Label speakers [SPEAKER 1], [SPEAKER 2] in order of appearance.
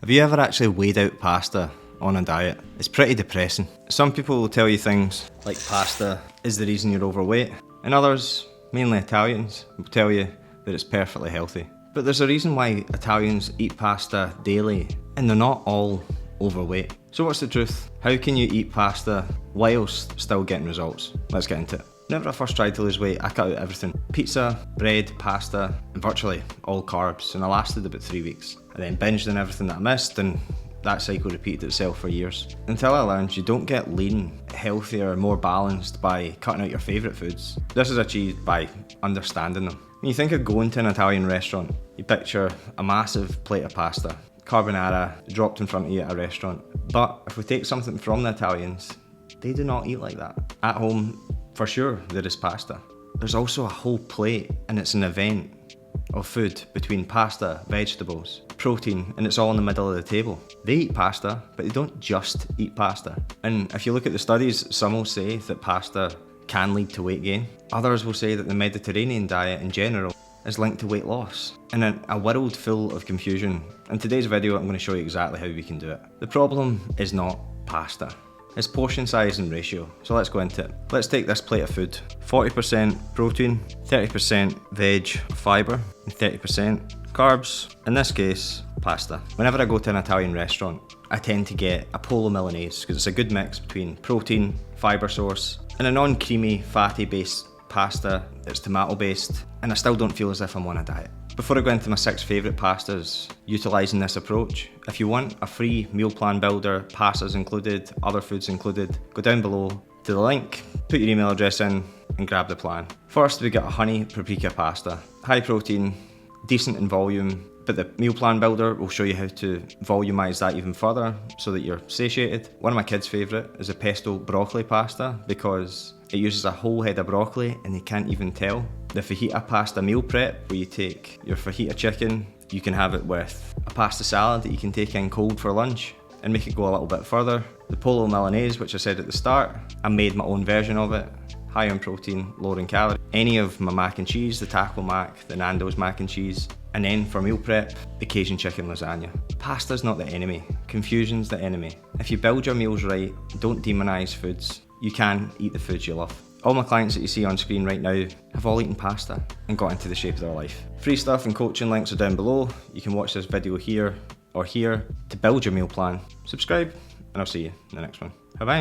[SPEAKER 1] Have you ever actually weighed out pasta on a diet? It's pretty depressing. Some people will tell you things like pasta is the reason you're overweight, and others, mainly Italians, will tell you that it's perfectly healthy. But there's a reason why Italians eat pasta daily, and they're not all overweight. So what's the truth? How can you eat pasta whilst still getting results? Let's get into it. Whenever I first tried to lose weight, I cut out everything. Pizza, bread, pasta, and virtually all carbs, and I lasted about 3 weeks. I then binged on everything that I missed, and that cycle repeated itself for years. Until I learned you don't get lean, healthier, more balanced by cutting out your favourite foods. This is achieved by understanding them. When you think of going to an Italian restaurant, you picture a massive plate of pasta, carbonara, dropped in front of you at a restaurant. But if we take something from the Italians, they do not eat like that. At home, for sure, there is pasta. There's also a whole plate, and it's an event of food between pasta, vegetables, protein, and it's all in the middle of the table. They eat pasta, but they don't just eat pasta. And if you look at the studies, some will say that pasta can lead to weight gain. Others will say that the Mediterranean diet in general is linked to weight loss. In a world full of confusion, in today's video I'm going to show you exactly how we can do it. The problem is not pasta. It's portion size and ratio, so let's go into it. Let's take this plate of food. 40% protein, 30% veg fibre, and 30% carbs. In this case, pasta. Whenever I go to an Italian restaurant, I tend to get a polo Milanese because it's a good mix between protein, fibre source, and a non-creamy, fatty based pasta that's tomato based, and I still don't feel as if I'm on a diet. Before I go into my 6 favourite pastas utilising this approach, if you want a free meal plan builder, pastas included, other foods included, go down below to the link, put your email address in and grab the plan. First we got a honey paprika pasta. High protein, decent in volume, but the meal plan builder will show you how to volumise that even further so that you're satiated. One of my kids' favourite is a pesto broccoli pasta because it uses a whole head of broccoli and they can't even tell. The fajita pasta meal prep, where you take your fajita chicken, you can have it with a pasta salad that you can take in cold for lunch and make it go a little bit further. The polo Milanese, which I said at the start, I made my own version of it. High in protein, lower in calories. Any of my mac and cheese, the taco mac, the Nando's mac and cheese. And then for meal prep, the Cajun chicken lasagna. Pasta's not the enemy, confusion's the enemy. If you build your meals right, don't demonise foods, you can eat the foods you love. All my clients that you see on screen right now have all eaten pasta and got into the shape of their life. Free stuff and coaching links are down below. You can watch this video here or here to build your meal plan. Subscribe and I'll see you in the next one. Bye bye.